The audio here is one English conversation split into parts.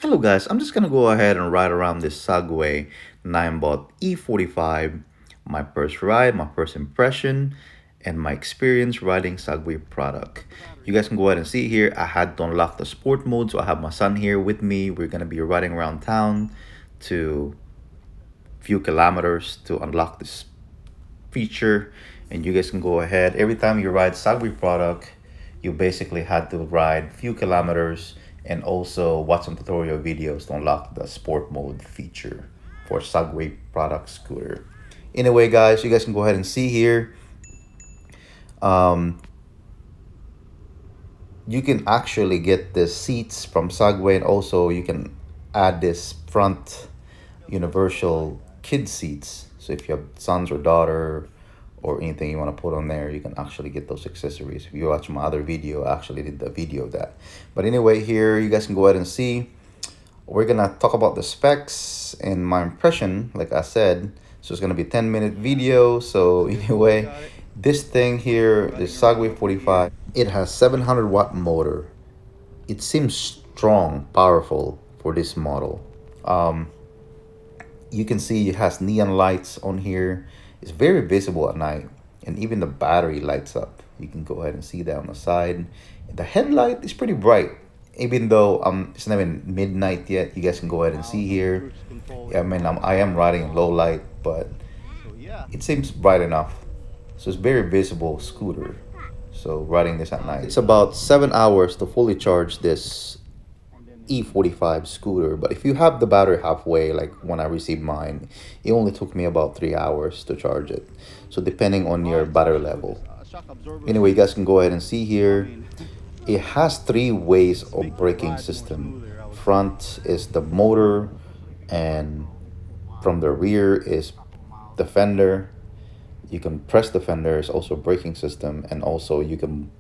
Hello guys, I'm just gonna go ahead and ride around this Segway Ninebot E45, my first ride, my first impression, and my experience riding Segway product. You guys can go ahead and see here, I had to unlock the sport mode, so I have my son here with me. We're gonna be riding around town to few kilometers to unlock this feature, and you guys can go ahead. Every time you ride Segway product, you basically had to ride few kilometers and also watch some tutorial videos to unlock the sport mode feature for Segway product scooter. Anyway, guys, you guys can go ahead and see here. Um, you can actually get the seats from Segway, and also you can add this front universal kid seats. So if you have sons or daughter or anything you want to put on there, you can actually get those accessories. If you watch my other video, I actually did the video of that. But anyway, here you guys can go ahead and see. We're gonna talk about the specs and my impression, like I said. So it's gonna be a 10-minute video. So anyway, this thing here, the Segway 45, it has 700-watt motor. It seems strong, powerful for this model. Um, you can see it has neon lights on here. It's very visible at night, and even the battery lights up. You can go ahead and see that on the side. The headlight is pretty bright, even though it's not even midnight yet. You guys can go ahead and see here. Yeah, I mean, I am riding in low light, but it seems bright enough. So it's very visible scooter. So riding this at night. It's about 7 hours to fully charge this E45 scooter, but if you have the battery halfway, like when I received mine, it only took me about 3 hours to charge it. So depending on your battery level. Anyway, you guys can go ahead and see here. It has three ways of braking system. Front is the motor, and from the rear is the fender. You can press the fender, is also braking system, and also you can,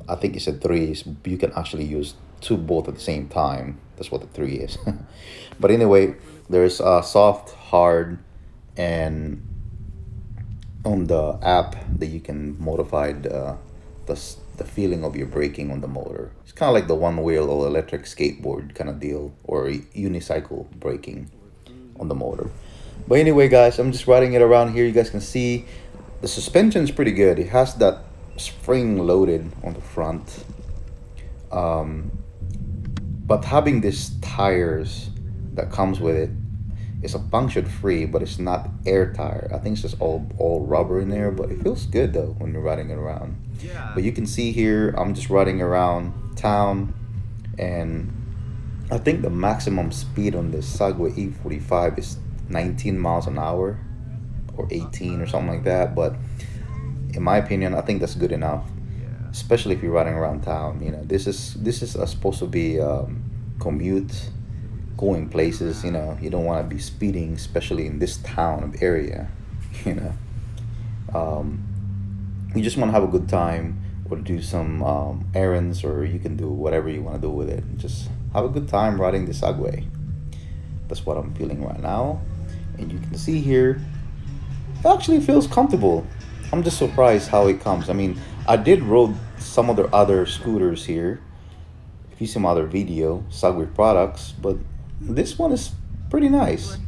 I think it's a three. You can actually use two both at the same time. That's what the three is. But anyway, there's soft, hard, and on the app that you can modify the feeling of your braking on the motor. It's kind of like the one wheel or electric skateboard kind of deal, or unicycle braking on the motor. But anyway, guys, I'm just riding it around here. You guys can see the suspension's pretty good. It has that spring loaded on the front, but having these tires that comes with it is a puncture free, but it's not air tire. I think it's just all rubber in there, but it feels good though when you're riding it around. But you can see here, I'm just riding around town, and I think the maximum speed on this Segway E45 is 19 miles an hour or 18 or something like that. But in my opinion, I think that's good enough, especially if you're riding around town. You know, this is supposed to be commute, going places. You know, you don't want to be speeding, especially in this town of area. You know, you just want to have a good time or do some errands, or you can do whatever you want to do with it. Just have a good time riding the Segway. That's what I'm feeling right now, and you can see here, it actually feels comfortable. I'm just surprised how it comes. I mean, I did rode some of the other scooters here. If you see my other video, Segway products, but this one is pretty nice.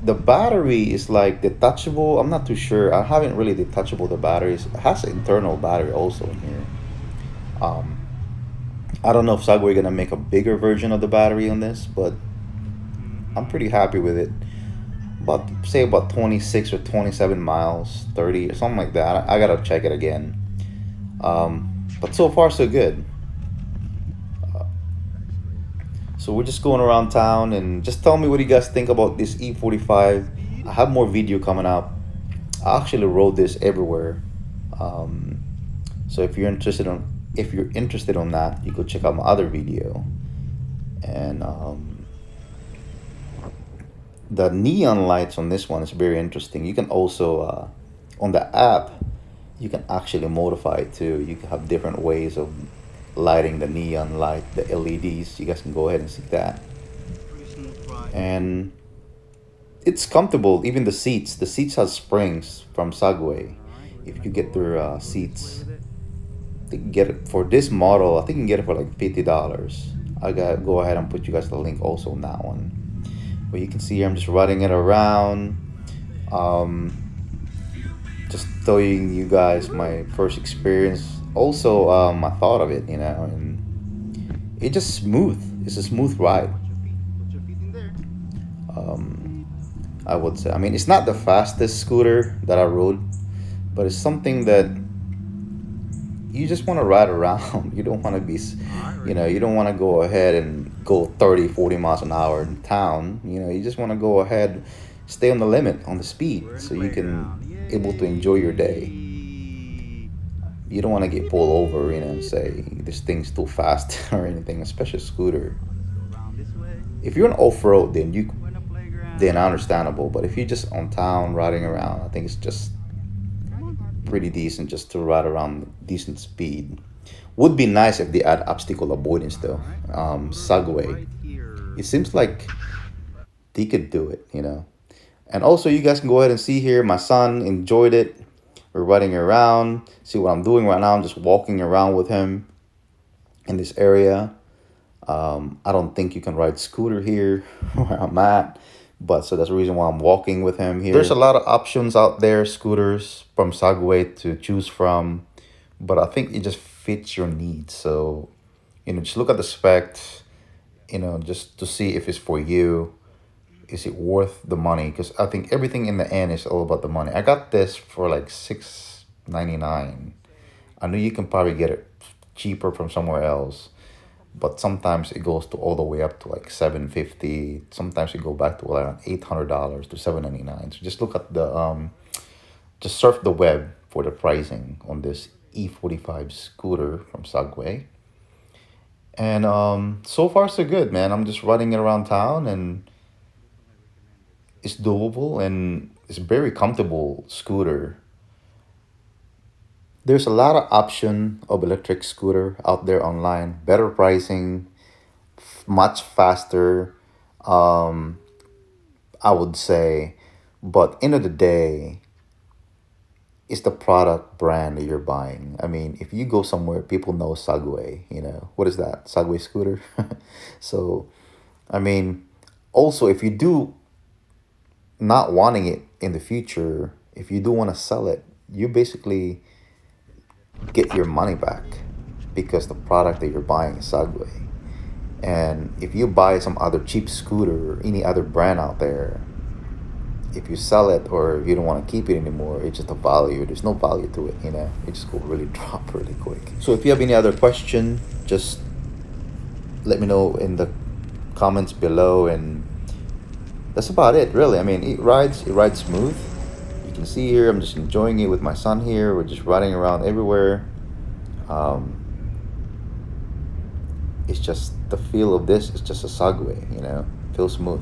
The battery is like detachable. I'm not too sure. I haven't really detachable the batteries. It has an internal battery also in here. Um, I don't know if Segway gonna make a bigger version of the battery on this, but I'm pretty happy with it. About say about 26 or 27 miles, 30 or something like that. I gotta check it again. But so far so good. So we're just going around town, and just tell me what you guys think about this E45. I have more video coming up. I actually rode this everywhere. Um, so if you're interested on that, you go check out my other video. And the neon lights on this one is very interesting. You can also on the app, you can actually modify it too. You can have different ways of lighting the neon light, the LEDs. You guys can go ahead and see that. And it's comfortable. Even the seats has springs from Segway. If you get their seats, I think you can get it for this model. I think you can get it for like $50. I got go ahead and put you guys the link also on that one. But you can see here I'm just riding it around. Um, just telling you guys my first experience. Also, my thought of it, and it just smooth. It's a smooth ride. Um, I would say. I mean, it's not the fastest scooter that I rode, but it's something that you just want to ride around. You don't want to be, you don't want to go ahead and go 30, 40 miles an hour in town. You just want to go ahead, stay on the limit, on the speed, so you can able to enjoy your day. You don't want to get pulled over, and say this thing's too fast or anything, especially a scooter. If you're on off-road, then understandable. But if you're just on town riding around, I think it's just pretty decent just to ride around decent speed. Would be nice if they add obstacle avoidance though. Segway. It seems like they could do it. And also, you guys can go ahead and see here. My son enjoyed it. We're riding around. See what I'm doing right now. I'm just walking around with him in this area. I don't think you can ride scooter here where I'm at. But so that's the reason why I'm walking with him here. There's a lot of options out there, scooters from Segway to choose from. But I think it just fits your needs. So, just look at the specs, just to see if it's for you. Is it worth the money? Because I think everything in the end is all about the money. I got this for like $6.99. I know you can probably get it cheaper from somewhere else, but sometimes it goes to all the way up to like $750. Sometimes it go back to around $800 to $799. So just look at just surf the web for the pricing on this E45 scooter from Segway. And so far so good, man. I'm just riding it around town, and it's doable, and it's a very comfortable scooter. There's a lot of option of electric scooter out there online. Better pricing, much faster, um, I would say. But end of the day, it's the product brand that you're buying. I mean, if you go somewhere, people know Segway. What is that? Segway scooter. So, I mean, also if you do not wanting it in the future, if you do want to sell it, you basically get your money back because the product that you're buying is Segway. And if you buy some other cheap scooter or any other brand out there, if you sell it or if you don't want to keep it anymore, it's just a value. There's no value to it, It just will really drop really quick. So if you have any other question, just let me know in the comments below, and that's about it, really. I mean, it rides smooth. You can see here, I'm just enjoying it with my son here. We're just riding around everywhere. It's just the feel of this is just a Segway, feels smooth.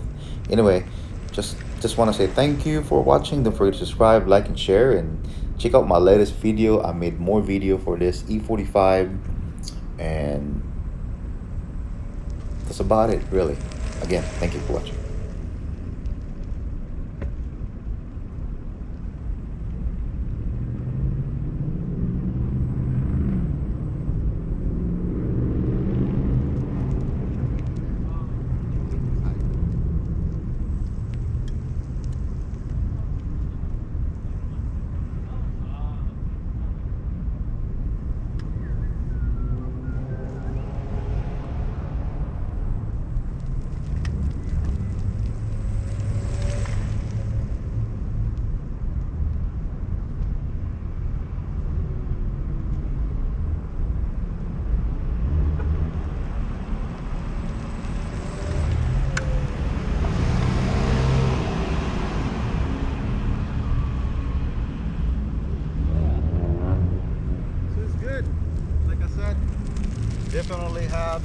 Anyway, just want to say thank you for watching. Don't forget to subscribe, like, and share, and check out my latest video. I made more video for this E45, and that's about it, really. Again, thank you for watching. Definitely have